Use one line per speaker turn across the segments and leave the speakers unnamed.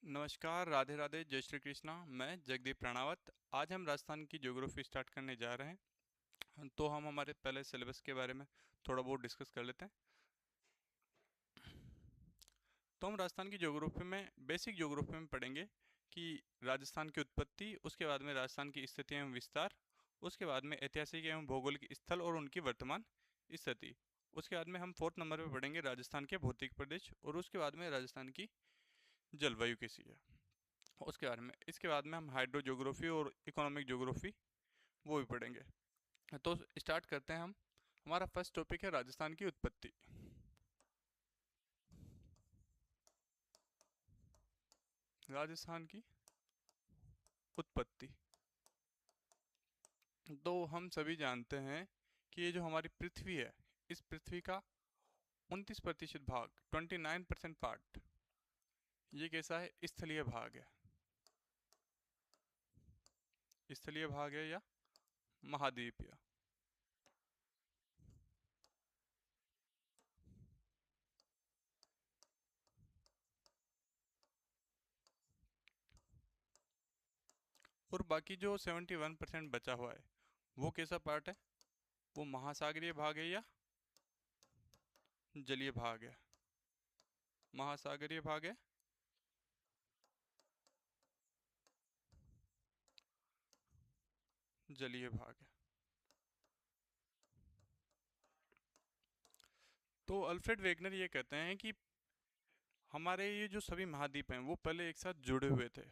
नमस्कार, राधे राधे, जय श्री कृष्णा। मैं जगदीप राणावत। आज हम राजस्थान की ज्योग्राफी स्टार्ट करने जा रहे हैं। तो हम हमारे पहले सिलेबस के बारे में थोड़ा बहुत डिस्कस कर लेते हैं। तो हम राजस्थान की ज्योग्राफी में बेसिक ज्योग्राफी में पढ़ेंगे कि राजस्थान की उत्पत्ति, उसके बाद में राजस्थान की स्थिति एवं विस्तार, उसके बाद में ऐतिहासिक एवं भौगोलिक स्थल और उनकी वर्तमान स्थिति। उसके बाद में हम फोर्थ नंबर पे पढ़ेंगे राजस्थान के भौतिक प्रदेश, और उसके बाद में राजस्थान की जलवायु कैसी है उसके बारे में। इसके बाद में हम हाइड्रो ज्योग्राफी और इकोनॉमिक ज्योग्राफी वो भी पढ़ेंगे। तो स्टार्ट करते हैं हम। हमारा फर्स्ट टॉपिक है राजस्थान की उत्पत्ति। राजस्थान की उत्पत्ति। तो हम सभी जानते हैं कि ये जो हमारी पृथ्वी है, इस पृथ्वी का 29% भाग, 29% पार्ट, ये कैसा है? स्थलीय भाग है। स्थलीय भाग है या महाद्वीपीय। और बाकी जो 71% बचा हुआ है, वो कैसा पार्ट है? वो महासागरीय भाग है या जलीय भाग है? महासागरीय भाग है, जलीय भाग है। तो अल्फ्रेड वेगनर ये कहते हैं कि हमारे ये जो सभी महाद्वीप हैं वो पहले एक साथ जुड़े हुए थे,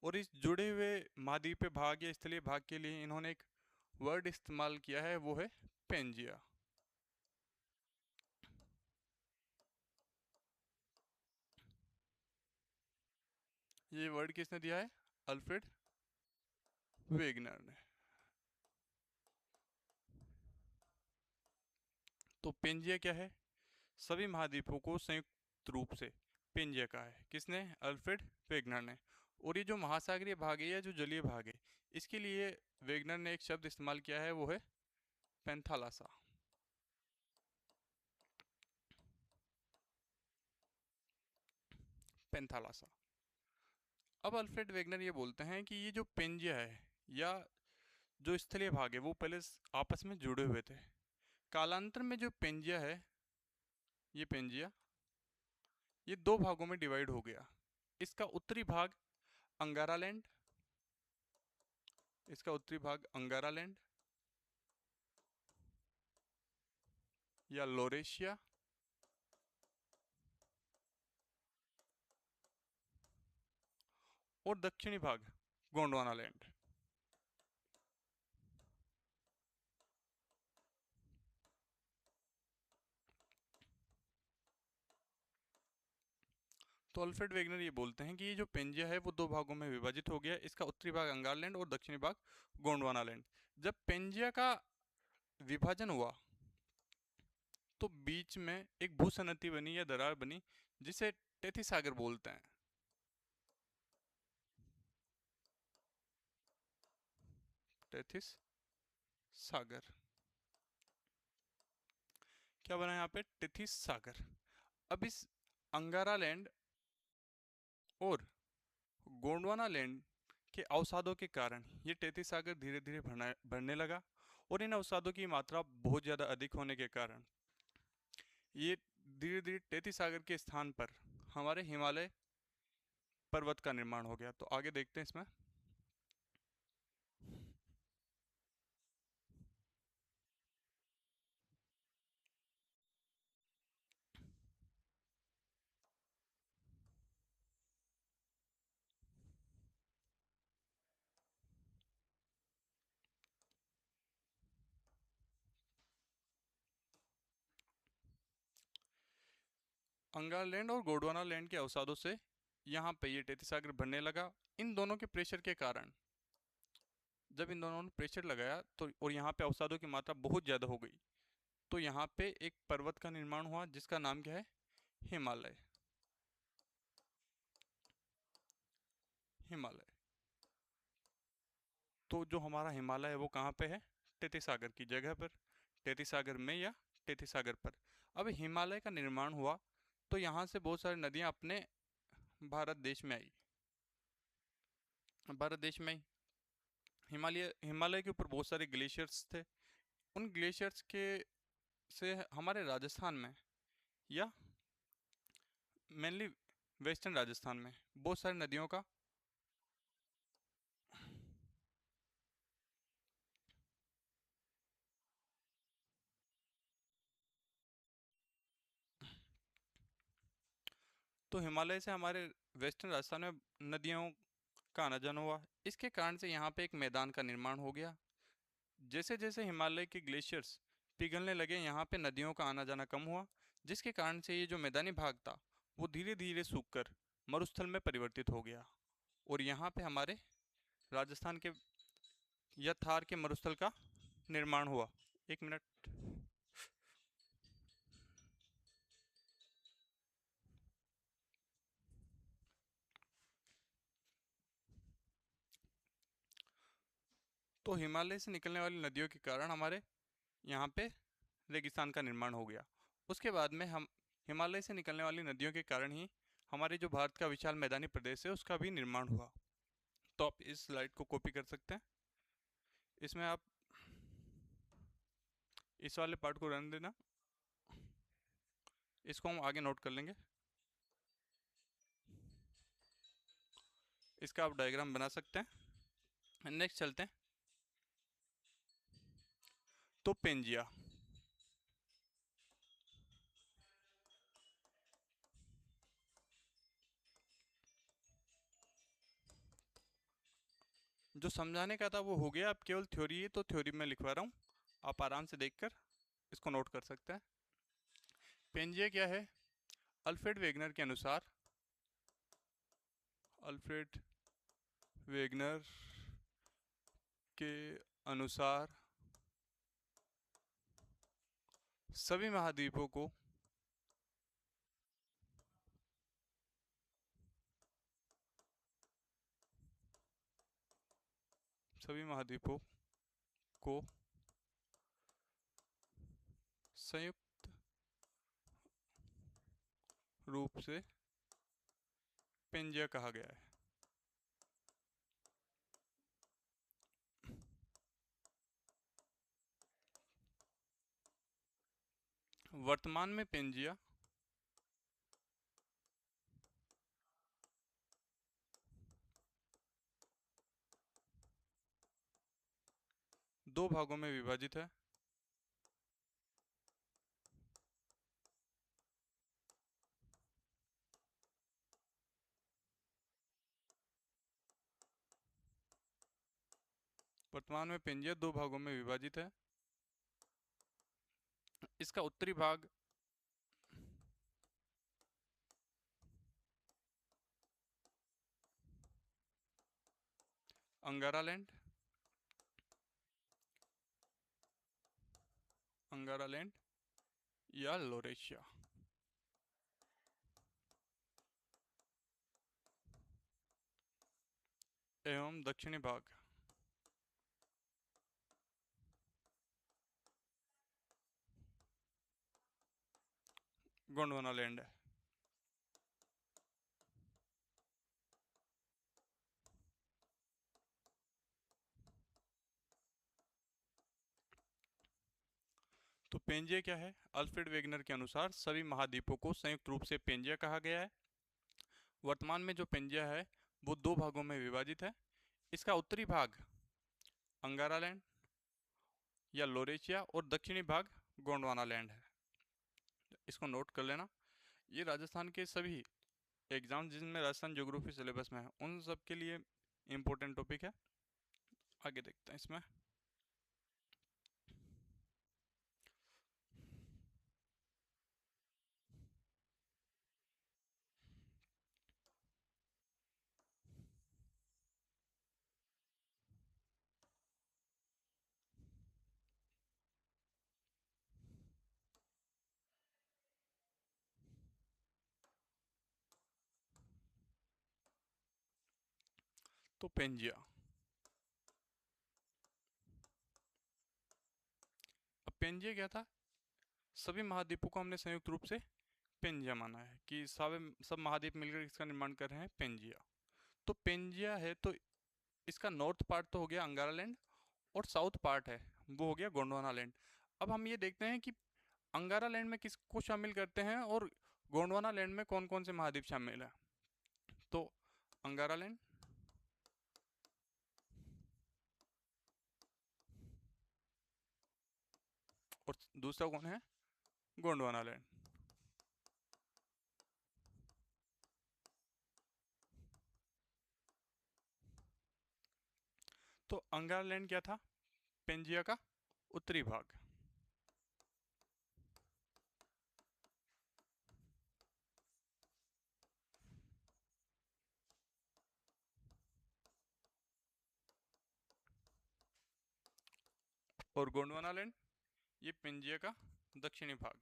और इस जुड़े हुए महाद्वीपीय भाग या स्थलीय भाग के लिए इन्होंने एक वर्ड इस्तेमाल किया है, वो है पेंजिया। ये वर्ड किसने दिया है? अल्फ्रेड वेगनर ने। तो पेंजिया क्या है? सभी महाद्वीपों को संयुक्त रूप से पेंजिया कहा है। किसने? अल्फ्रेड वेगनर ने। और ये जो महासागरीय भाग है या जो जलीय भाग है, इसके लिए वेगनर ने एक शब्द इस्तेमाल किया है, वो है पेंथालासा। पेंथालासा। अब अल्फ्रेड वेगनर ये बोलते हैं कि ये जो पेंजिया है या जो स्थलीय भाग है, वो पहले आपस में जुड़े हुए थे। कालांतर में जो पेंजिया है, ये पेंजिया, ये दो भागों में डिवाइड हो गया। इसका उत्तरी भाग अंगारा लैंड, इसका उत्तरी भाग अंगारा लैंड या लोरेशिया, और दक्षिणी भाग गोंडवाना लैंड। तो अल्फ्रेड वेगनर ये बोलते हैं कि ये जो पेंजिया है वो दो भागों में विभाजित हो गया। इसका उत्तरी भाग अंगार लैंड और दक्षिणी भाग गोंडवाना लैंड। जब पेंजिया का विभाजन हुआ तो बीच में एक भूसनति बनी या दरार बनी, जिसे टेथी सागर बोलते हैं। टेथिस सागर। क्या बना यहाँ पे? टेथिस सागर। अब इस अंगारा लैंड और गोंडवाना लैंड के अवसादों के कारण ये टेथिस सागर धीरे धीरे भरने लगा, और इन अवसादों की मात्रा बहुत ज़्यादा अधिक होने के कारण ये धीरे धीरे टेथिस सागर के स्थान पर हमारे हिमालय पर्वत का निर्माण हो गया। तो आगे देखते हैं इसमें। अंगार लैंड और गोंडवाना लैंड के अवसादों से यहाँ पे ये टेथिस सागर भरने लगा। इन दोनों के प्रेशर के कारण, जब इन दोनों ने प्रेशर लगाया तो और यहाँ पे अवसादों की मात्रा बहुत ज़्यादा हो गई, तो यहाँ पे एक पर्वत का निर्माण हुआ जिसका नाम क्या है? हिमालय। हिमालय। तो जो हमारा हिमालय है वो कहाँ पे है? टेथिस सागर की जगह पर, टेथिस सागर में या टेथिस सागर पर। अब हिमालय का निर्माण हुआ तो यहाँ से बहुत सारी नदियाँ अपने भारत देश में आई। भारत देश में आई, हिमालय के ऊपर बहुत सारे ग्लेशियर्स थे। उन ग्लेशियर्स के से हमारे राजस्थान में, या मेनली वेस्टर्न राजस्थान में, बहुत सारी नदियों का तो हिमालय से हमारे वेस्टर्न राजस्थान में नदियों का आना जाना हुआ। इसके कारण से यहाँ पे एक मैदान का निर्माण हो गया। जैसे जैसे हिमालय के ग्लेशियर्स पिघलने लगे, यहाँ पे नदियों का आना जाना कम हुआ, जिसके कारण से ये जो मैदानी भाग था वो धीरे धीरे सूखकर मरुस्थल में परिवर्तित हो गया। और यहाँ पे हमारे राजस्थान के या थार के मरुस्थल का निर्माण हुआ। एक मिनट। तो हिमालय से निकलने वाली नदियों के कारण हमारे यहाँ पे रेगिस्तान का निर्माण हो गया। उसके बाद में हम हिमालय से निकलने वाली नदियों के कारण ही हमारे जो भारत का विशाल मैदानी प्रदेश है उसका भी निर्माण हुआ। तो आप इस स्लाइड को कॉपी कर सकते हैं। इसमें आप इस वाले पार्ट को रहने देना, इसको हम आगे नोट कर लेंगे। इसका आप डायग्राम बना सकते हैं। नेक्स्ट चलते हैं। तो पेंजिया, जो समझाने का था वो हो गया। अब केवल थ्योरी है, तो थ्योरी में लिखवा रहा हूँ, आप आराम से देखकर इसको नोट कर सकते हैं। पेंजिया क्या है? अल्फ्रेड वेगनर के अनुसार, अल्फ्रेड वेगनर के अनुसार सभी महाद्वीपों को सभी महाद्वीपों को संयुक्त रूप से पेंजिया कहा गया है। वर्तमान में पेंजिया दो भागों में विभाजित है। वर्तमान में पेंजिया दो भागों में विभाजित है। इसका उत्तरी भाग अंगारालैंड अंगारालैंड या लोरेशिया एवं दक्षिणी भाग गोंडवाना लैंड है। तो पेंजिया क्या है? अल्फ्रेड वेगनर के अनुसार सभी महाद्वीपों को संयुक्त रूप से पेंजिया कहा गया है। वर्तमान में जो पेंजिया है वो दो भागों में विभाजित है। इसका उत्तरी भाग अंगारालैंड या लोरेशिया और दक्षिणी भाग गोंडवाना लैंड है। इसको नोट कर लेना। ये राजस्थान के सभी एग्जाम जिनमें राजस्थान ज्योग्राफी सिलेबस में है उन सब के लिए इम्पोर्टेंट टॉपिक है। आगे देखते हैं इसमें। तो पेंजिया, अब पेंजिया क्या था? सभी महाद्वीपों को हमने संयुक्त रूप से पेंजिया माना है कि सब महाद्वीप मिलकर इसका निर्माण कर रहे हैं, पेंजिया। तो पेंजिया है तो इसका नॉर्थ पार्ट तो हो गया अंगारा लैंड, और साउथ पार्ट है वो हो गया गोंडवाना लैंड। अब हम ये देखते हैं कि अंगारा लैंड में किसको शामिल करते हैं और गोंडवाना लैंड में कौन कौन से महाद्वीप शामिल हैं। तो अंगारा लैंड और दूसरा कौन है, गोंडवाना लैंड। तो अंगारा लैंड क्या था, पेंजिया का उत्तरी भाग। और गोंडवाना लैंड ये पेंजिया का दक्षिणी भाग।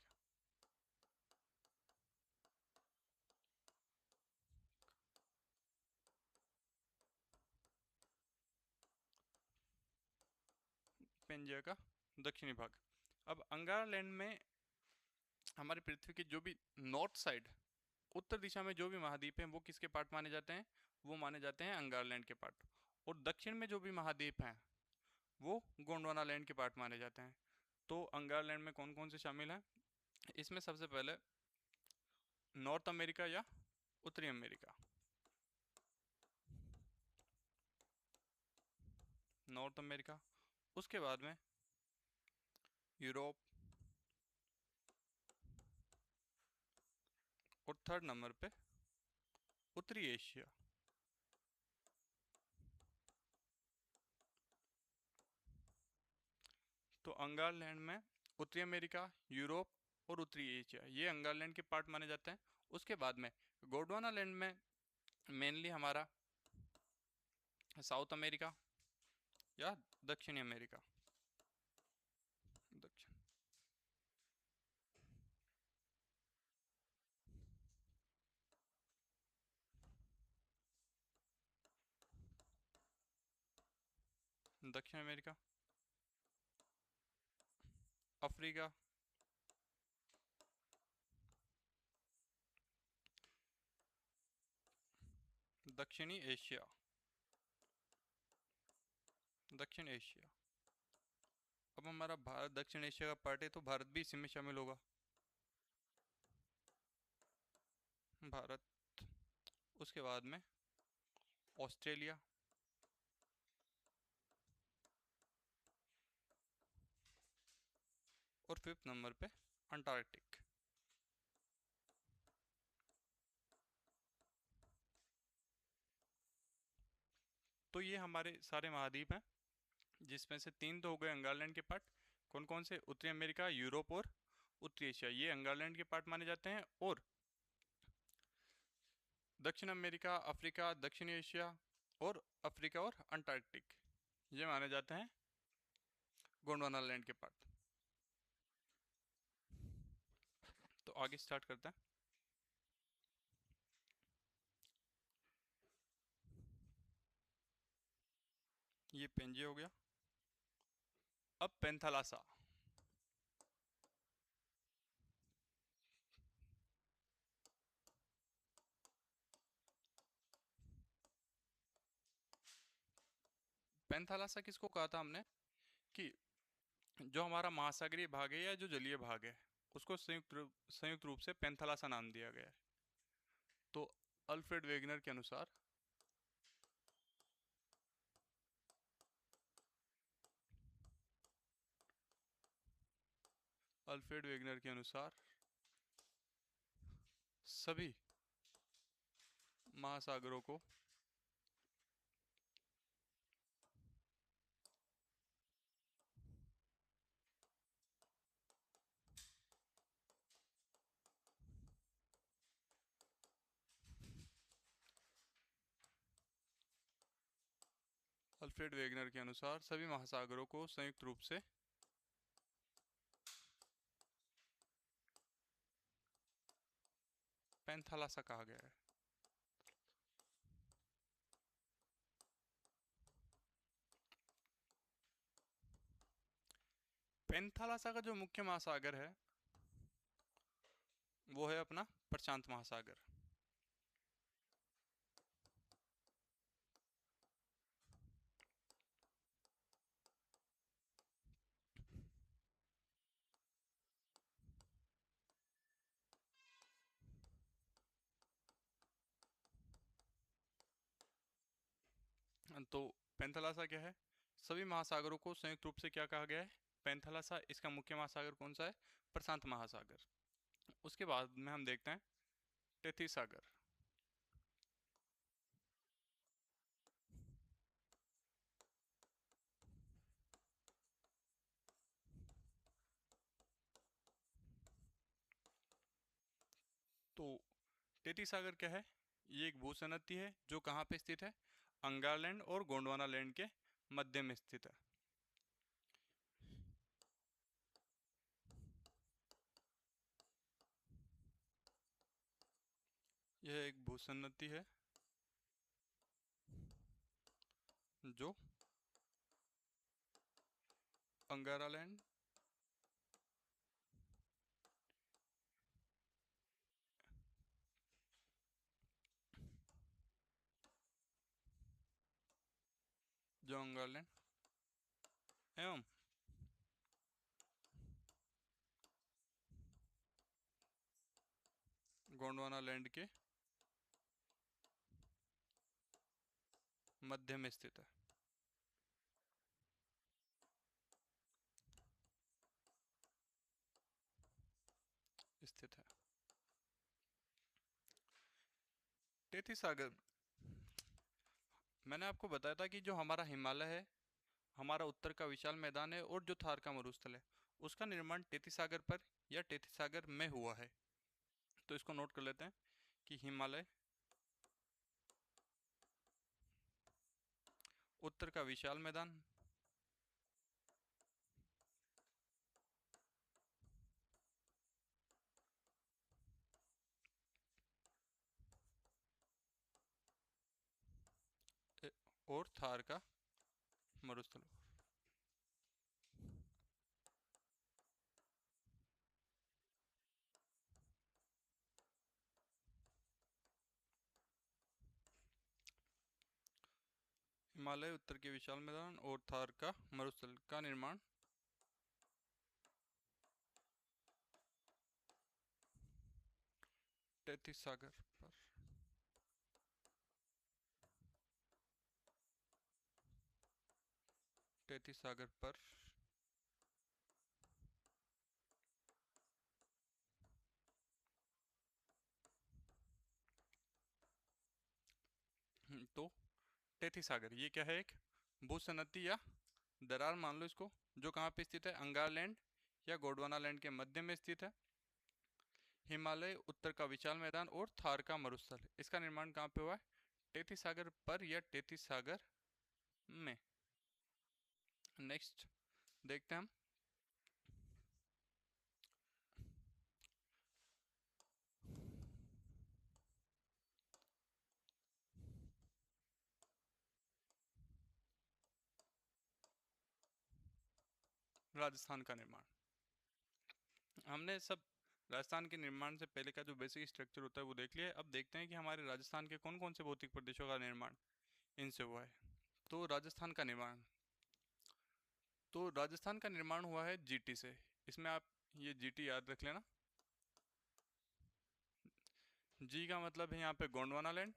पेंजिया का दक्षिणी भाग। अब अंगारा लैंड में हमारी पृथ्वी की जो भी नॉर्थ साइड, उत्तर दिशा में जो भी महाद्वीप हैं वो किसके पार्ट माने जाते हैं, वो माने जाते हैं अंगारा लैंड के पार्ट। और दक्षिण में जो भी महाद्वीप हैं वो गोंडवाना लैंड के पार्ट माने जाते हैं। तो अंगारा लैंड में कौन कौन से शामिल हैं, इसमें सबसे पहले नॉर्थ अमेरिका या उत्तरी अमेरिका, नॉर्थ अमेरिका। उसके बाद में यूरोप, और थर्ड नंबर पे उत्तरी एशिया। तो अंगार लैंड में उत्तरी अमेरिका, यूरोप और उत्तरी एशिया ये अंगार लैंड के पार्ट माने जाते हैं। उसके बाद में गोंडवाना लैंड में मेनली हमारा साउथ अमेरिका या दक्षिणी अमेरिका, दक्षिण दक्षिण अमेरिका, अफ्रीका, दक्षिणी एशिया, दक्षिण एशिया। अब हमारा भारत दक्षिण एशिया का पार्ट है तो भारत भी इसी में शामिल होगा, भारत। उसके बाद में ऑस्ट्रेलिया, और फिफ्थ नंबर पे अंटार्कटिक। तो ये हमारे सारे महाद्वीप हैं, जिसमें से तीन तो हो गए अंगारलैंड के पार्ट। कौन कौन से, उत्तरी अमेरिका, यूरोप और उत्तरी एशिया ये अंगारलैंड के पार्ट माने जाते हैं। और दक्षिण अमेरिका, अफ्रीका, दक्षिण एशिया और अफ्रीका और अंटार्कटिक ये माने जाते हैं गोंडवाना लैंड के पार्ट। तो आगे स्टार्ट करते हैं। ये पेंजे हो गया। अब पेंथालासा। पेंथालासा किसको कहा था हमने, कि जो हमारा महासागरीय भाग है या जो जलीय भाग है उसको संयुक्त रूप से पेंथालासा नाम दिया गया है। तो अल्फ्रेड वेगनर के अनुसार अल्फ्रेड वेगनर के अनुसार सभी महासागरों को अल्फ्रेड वेगनर के अनुसार सभी महासागरों को संयुक्त रूप से पेंथालासा कहा गया है। पेंथालासा का जो मुख्य महासागर है वो है अपना प्रशांत महासागर। तो पैंथालासा क्या है? सभी महासागरों को संयुक्त रूप से क्या कहा गया है? पैंथालासा। इसका मुख्य महासागर कौन सा है? प्रशांत महासागर। उसके बाद में हम देखते हैं टेथी सागर। तो टेथी सागर क्या है? ये एक भूसनदी है जो कहाँ पे स्थित है? अंगारलैंड और गोंडवाना लैंड के मध्य में स्थित है। यह एक भूसनदी है जो अंगारालैंड जो अंगारलैंड एवं गोंडवाना लैंड के मध्य में स्थित है। स्थित है। टेथी सागर, मैंने आपको बताया था कि जो हमारा हिमालय है, हमारा उत्तर का विशाल मैदान है और जो थार का मरुस्थल है, उसका निर्माण टेथी सागर पर या टेथी सागर में हुआ है। तो इसको नोट कर लेते हैं कि हिमालय, उत्तर का विशाल मैदान, और थार का मरुस्थल। हिमालय, उत्तर के विशाल मैदान और थार का मरुस्थल का निर्माण टेथी सागर पर। टेथी सागर पर तो टेथी सागर ये क्या है? एक भूसनदी या दरार मान लो इसको, जो कहाँ पे स्थित है? अंगारलैंड या गोंडवाना लैंड के मध्य में स्थित है। हिमालय, उत्तर का विशाल मैदान और थार का मरुस्थल, इसका निर्माण कहाँ पे हुआ है? टेथी सागर पर या टेथी सागर में। नेक्स्ट देखते हैं हम राजस्थान का निर्माण। हमने सब राजस्थान के निर्माण से पहले का जो बेसिक स्ट्रक्चर होता है वो देख लिया है। अब देखते हैं कि हमारे राजस्थान के कौन कौन से भौतिक प्रदेशों का निर्माण इनसे हुआ है। तो राजस्थान का निर्माण, तो राजस्थान का निर्माण हुआ है जीटी से। इसमें आप ये जीटी याद रख लेना। जी का मतलब है यहाँ पे गोंडवाना लैंड,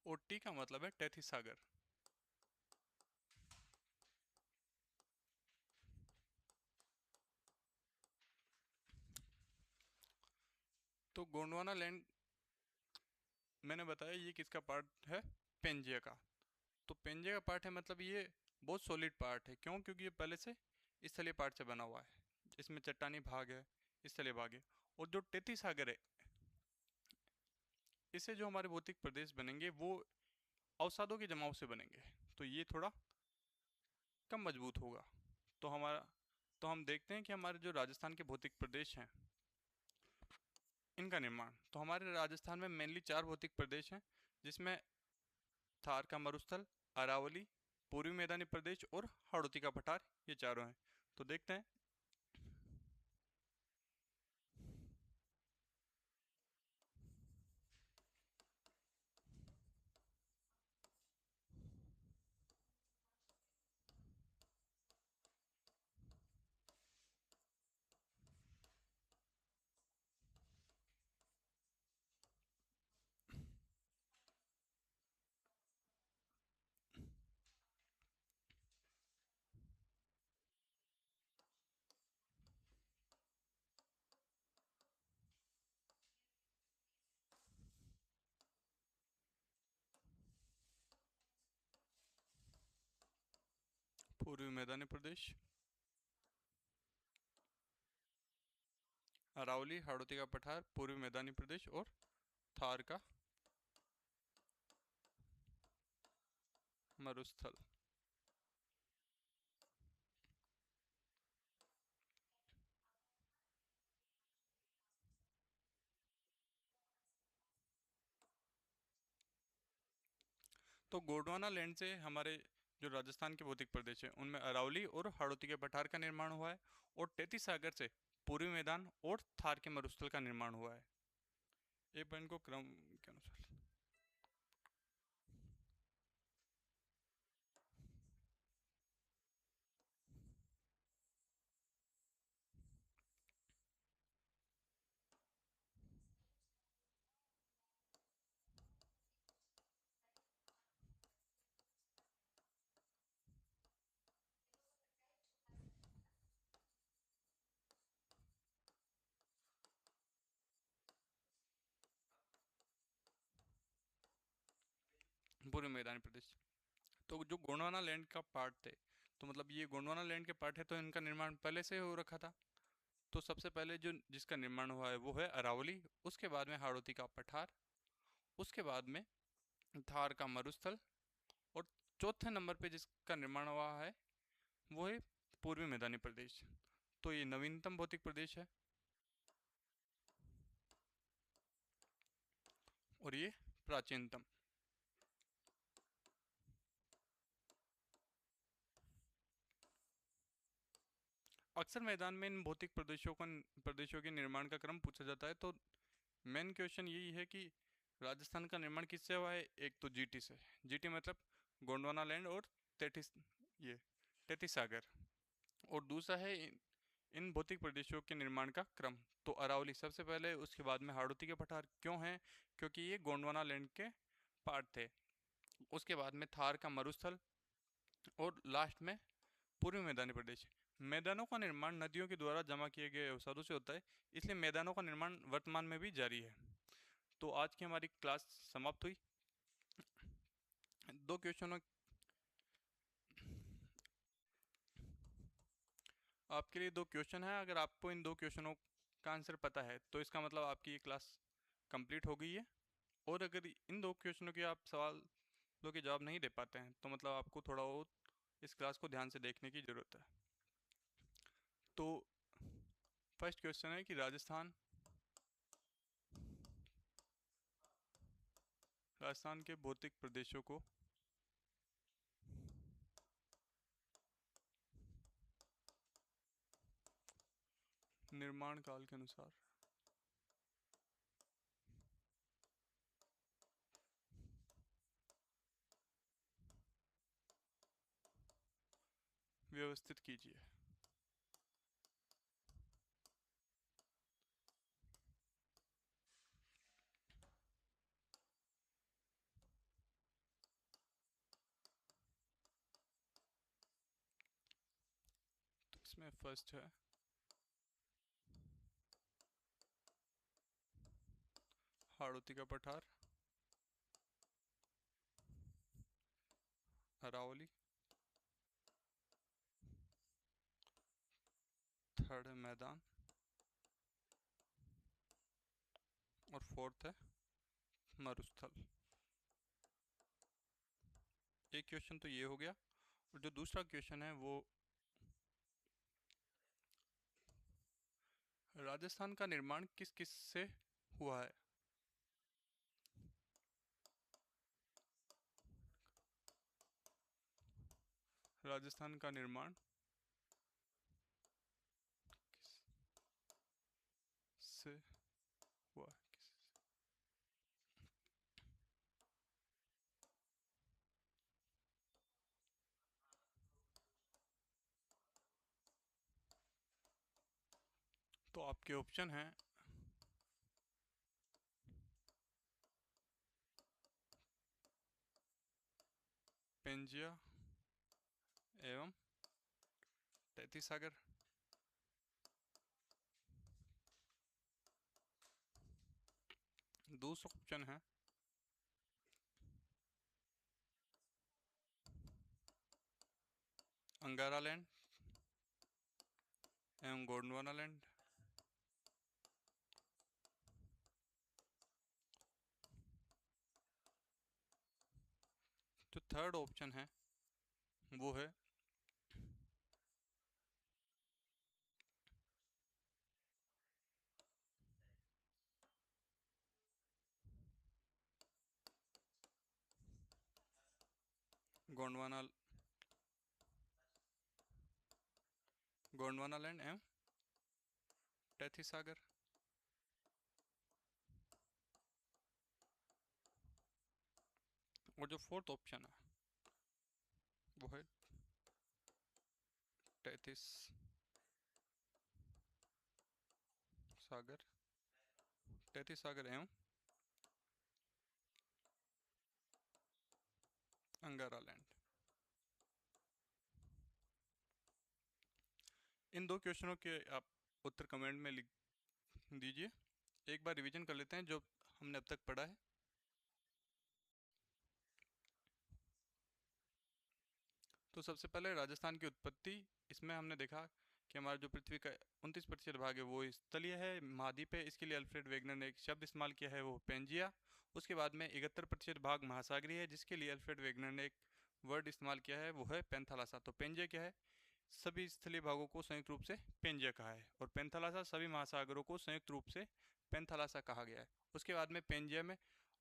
और टी का मतलब है टेथी सागर। तो गोंडवाना लैंड मैंने बताया ये किसका पार्ट है? पेंजिया का। तो पेंजिया का पार्ट है मतलब ये बहुत सॉलिड पार्ट है। क्यों? क्योंकि ये पहले से स्थलीय पार्ट से बना हुआ है। इसमें चट्टानी भाग है, स्थलीय भाग है। और जो टेथी सागर है, इससे जो हमारे भौतिक प्रदेश बनेंगे वो अवसादों के जमाव से बनेंगे, तो ये थोड़ा कम मजबूत होगा। तो हमारा, तो हम देखते हैं कि हमारे जो राजस्थान के भौतिक प्रदेश हैं इनका निर्माण। तो हमारे राजस्थान में मेनली 4 भौतिक प्रदेश हैं, जिसमें थार का मरुस्थल, अरावली, पूर्वी मैदानी प्रदेश और हाड़ौती का पठार, ये चारों हैं। तो देखते हैं। पूर्वी मैदानी प्रदेश, अरावली, हाड़ौती का पठार, पूर्वी मैदानी प्रदेश और थार का मरुस्थल। तो गोंडवाना लैंड से हमारे जो राजस्थान के भौतिक प्रदेश हैं उनमें अरावली और हाड़ौती के पठार का निर्माण हुआ है, और तैतीस सागर से पूर्वी मैदान और थार के मरुस्थल का निर्माण हुआ है। एक पॉइंट को क्रम के अनुसार। पूर्वी मैदानी प्रदेश। तो जो गोंडवाना लैंड का पार्ट थे, तो मतलब ये गोंडवाना लैंड के पार्ट है, तो इनका निर्माण पहले से हो रखा था। तो सबसे पहले जो जिसका निर्माण हुआ है वो है अरावली, उसके बाद में हाड़ौती का पठार, उसके बाद में थार का मरुस्थल, और चौथे नंबर पे जिसका निर्माण हुआ है वो है पूर्वी मैदानी प्रदेश। तो ये नवीनतम भौतिक प्रदेश है और ये प्राचीनतम। अक्सर मैदान में इन भौतिक प्रदेशों के निर्माण का क्रम पूछा जाता है। तो मेन क्वेश्चन यही है कि राजस्थान का निर्माण किससे हुआ है। एक तो जीटी से, जीटी मतलब गोंडवाना लैंड और तैतीस, ये तैतीस सागर, और दूसरा है इन भौतिक प्रदेशों के निर्माण का क्रम। तो अरावली सबसे पहले, उसके बाद में हाड़ौती के पठार। क्यों है? क्योंकि ये गोंडवाना लैंड के पार्ट थे। उसके बाद में थार का मरुस्थल, और लास्ट में पूर्वी मैदानी प्रदेश। मैदानों का निर्माण नदियों के द्वारा जमा किए गए अवसादों से होता है, इसलिए मैदानों का निर्माण वर्तमान में भी जारी है। तो आज की हमारी क्लास समाप्त हुई। दो क्वेश्चनों, आपके लिए दो क्वेश्चन है। अगर आपको इन दो क्वेश्चनों का आंसर पता है तो इसका मतलब आपकी ये क्लास कंप्लीट हो गई है। और अगर इन दो क्वेश्चनों के आप सवालों के जवाब नहीं दे पाते हैं तो मतलब आपको थोड़ा और इस क्लास को ध्यान से देखने की ज़रूरत है। तो फर्स्ट क्वेश्चन है कि राजस्थान के भौतिक प्रदेशों को निर्माण काल के अनुसार व्यवस्थित कीजिए। तो इसमें फर्स्ट है हाड़ौती का पठार, अरावली, थर्ड है मैदान, और फोर्थ है मरुस्थल। एक क्वेश्चन तो ये हो गया। और जो दूसरा क्वेश्चन है वो राजस्थान का निर्माण किस किस से हुआ है। राजस्थान का निर्माण किससे हुआ? तो आपके ऑप्शन हैं पेंजिया एवं तैतीस सागर। दूसरा ऑप्शन है अंगारा लैंड एवं गोंडवाना लैंड। जो थर्ड ऑप्शन है वो है गोंडवाना गोंडवाना लैंड एवं तैतीस सागर। और जो फोर्थ ऑप्शन है वो है तैतीस सागर, तैतीस सागर एवं अंगारा लैंड। इन दो क्वेश्चनों के आप उत्तर कमेंट में लिख दीजिए। एक बार रिवीजन कर लेते हैं जो हमने अब तक पढ़ा है। तो सबसे पहले राजस्थान की उत्पत्ति, इसमें हमने देखा कि हमारा जो पृथ्वी का 29% भाग है वो स्थलीय है, महाद्वीप है। इसके लिए अल्फ्रेड वेगनर ने एक शब्द इस्तेमाल किया है वो पेंजिया। उसके बाद में 71% भाग महासागरीय है, जिसके लिए अल्फ्रेड वेगनर ने एक वर्ड इस्तेमाल किया है वो है पेंथालासा। तो पेंजिया क्या है? सभी स्थलीय भागों को संयुक्त रूप से पेंजिया कहा है, और पेंथालासा सभी महासागरों को संयुक्त रूप से पेंथालासा कहा गया है। उसके बाद में पेंजिया में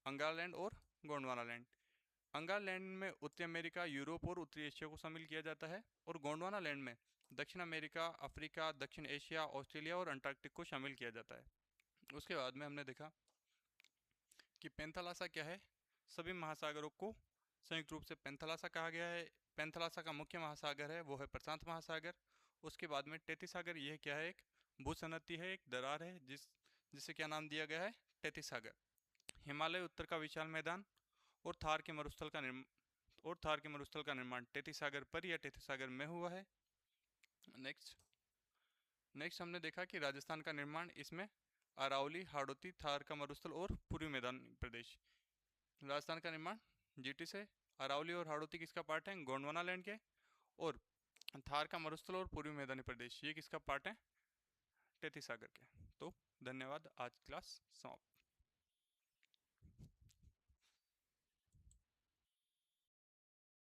अंगालैंड और गोंडवाना लैंड। अंगालैंड में उत्तरी अमेरिका, यूरोप और उत्तरी एशिया को शामिल किया जाता है, और गोंडवाना लैंड में दक्षिण अमेरिका, अफ्रीका, दक्षिण एशिया, ऑस्ट्रेलिया और अंटार्कटिक को शामिल किया जाता है। उसके बाद में हमने देखा कि पेंथालासा क्या है? सभी महासागरों को संयुक्त रूप से पेंथालासा कहा गया है। पेंथालासा का मुख्य महासागर है वो है प्रशांत महासागर। उसके बाद में तैतीस सागर, यह क्या है? एक भूसनती है, एक दरार है जिसे क्या नाम दिया गया है? तैतीस सागर। हिमालय उत्तर का विशाल मैदान, और थार के मरुस्थल का निर्माण तैतीस सागर पर या तैतीस सागर में हुआ है। नेक्स्ट नेक्स्ट हमने देखा कि राजस्थान का निर्माण, इसमें अरावली, हाड़ौती, थार का मरुस्थल और पूर्वी मैदानी प्रदेश। राजस्थान का निर्माण जीटी से। अरावली और हाड़ौती किसका पार्ट है? गोंडवाना लैंड के। और थार का मरुस्थल और पूर्वी मैदानी प्रदेश ये किसका पार्ट है? तैतीस सागर के। तो धन्यवाद, आज क्लास समाप्त।